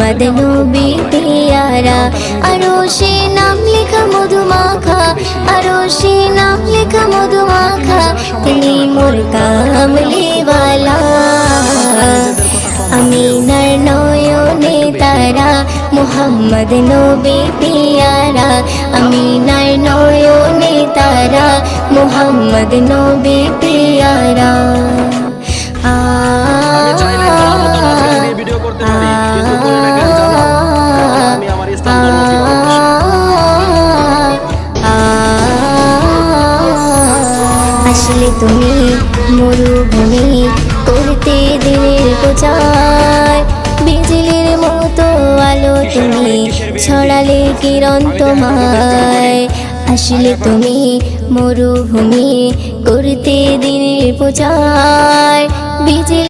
মুহাম্মদ নবী পিয়ারা। আরশে নাম লেখা মধুমাখা, আরশে নাম লেখা মধুমাখা, তিনি মোর কামলিওয়ালা। আমিনার নয়নে তারা, মুহাম্মদ নবী পিয়ারা। আমিনার নয়নে তারা, মুহাম্মদ নবী পিয়ারা। আসলে তুমি মরুভূমি করতে দিনের প্রচার, বিজলির মতো আলো তুমি ছড়ালে কিরণ তোমায়। আসলে তুমি মরুভূমি করতে দিনের প্রচার, বিজলি